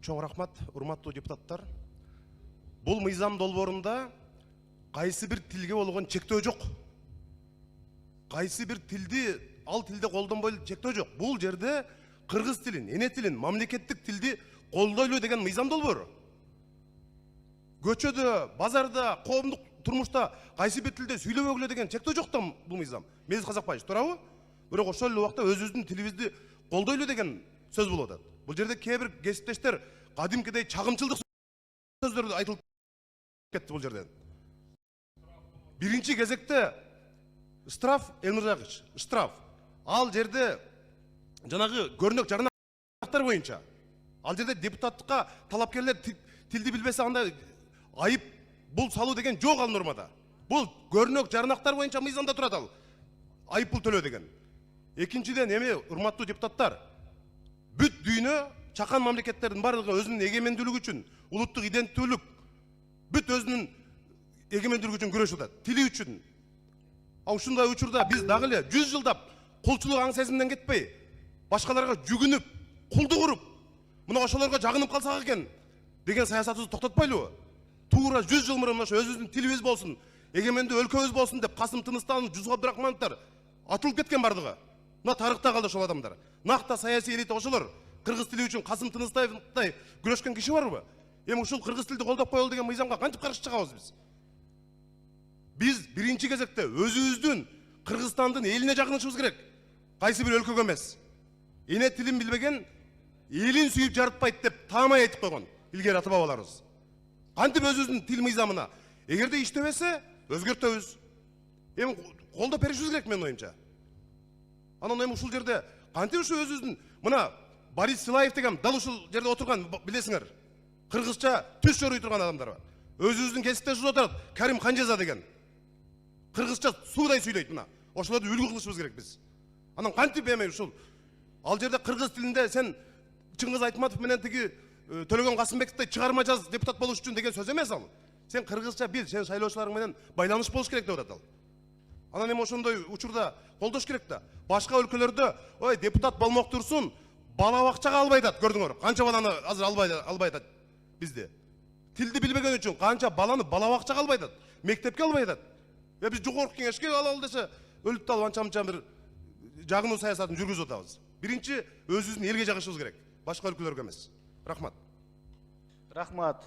Чоң рахмат, урматтуу депутаттар. Бул мыйзам долбоорунда кайсы бир тилге болгон чектөө жок. Кайсы бир тилди, ал тилде колдонбойлу чектөө жок. Бул жерде кыргыз тилин, эне тилин, мамлекеттик тилди колдойлу деген мыйзам долбоору. Көчөдө, базарда, коомдук турмушта кайсы бир тилде сүйлөбөгүлө деген чектөө жок да бул мыйзам. Мезгиз Казакбаевич, туурабы? Бирок ошол эле убакта өзүбүздүн тилибизди колдойлу деген сөз болуп атат. Бул жерде кээ бир кесиптештер кадимкидей чагымчылдык сөздөрдү айтылып кетти бул жерден. Биринчи кезекте штраф, Элнуржагыч, штраф. Ал жерде жанагы көрнөк жарнактар боюнча. Ал жерде депутаттыкка талапкерлер тилди билбесе андай айып бул салуу деген жок ал нормада. Бул көрнөк жарнактар боюнча мыйзамда турат ал. Айып бул төлөө деген. Экинчиден эми урматтуу депутаттар, бүт дүйнө чакан мамлекеттердин барлыгы өзүнүн эгемендүүлүгү үчүн, улуттук иденттүүлүк, бүт өзүнүн эгемендүүлүгү үчүн күрөшүп атат, тили үчүн. Ушундай учурда биз дагы эле 100 жылдап кулчулук аң сезиминен кетпей, башкаларга жүгүнүп, кулдук уруп, мына ошолорго жагынып калсак экен деген саясатыбызды токтотпойлубу? Туура 100 жыл мурун ошо өзүбүздүн тилибиз болсун, эгемендүү өлкөбүз болсун деп Касым Тыныстанов, Жусуп Абдрахмановдор атылып кеткен бардыгы. Мына тарыхта калды ошол адамдар. Накта саясий элита ошолор. Кыргыз тили үчүн Касым Тыныстановдай күрөшкөн киши барбы? Эми ушул кыргыз тилди колдоп коелу деген мыйзамга кантип каршы чыгабыз биз? Биз биринчи кезекте өзүбүздүн Кыргызстандын элине жагынышыбыз керек. Кайсы бир өлкөгө эмес. Эне тилин билбеген элин сүйүп жарытпайт деп таамай айтып койгон илгери ата бабаларыбыз. Кантип өзүбүздүн тил мыйзамына эгерде иштебесе өзгөртөбүз. Эми колдоп беришибиз керек менин оюмча. Анан эми ушул жерде кантип ушу өзүбүздүн мына Борис Силаев деген дал ушул жерде отурган билесиңер. Кыргызча түз чоруй турган адамдар бар. Өзүбүздүн кесиптешибиз отурат, Карим Ханжеза деген. Кыргызча суудай сүйлөйт мына. Ошолорду үлгү кылышыбыз керек биз. Анан кантип эми ушул ал жерде кыргыз тилинде сен Чыңгыз Айтматов менен тиги Төлөгөн Касымбековдей чыгарма жаз депутат болуш үчүн деген сөз эмес ал. Сен кыргызча бил, сен шайлоочуларың менен байланыш болуш керек деп атат ал. Анан эми ошондой учурда колдош керек да. Башка өлкөлөрдө ой депутат болмок турсун, бала бакчага албай атат, көрдүңөр. Канча баланы азыр албай атат бизде. Тилди билбеген үчүн канча баланы бала бакчага албай атат, мектепке албай атат. Биз жогорку кеңешке алалы десе, өлүп талып анча-мынча бир жагынуу саясатын жүргүзүп атабыз. Биринчи өзүбүздүн элге жагышыбыз керек, башка өлкөлөргө эмес. Рахмат. Рахмат.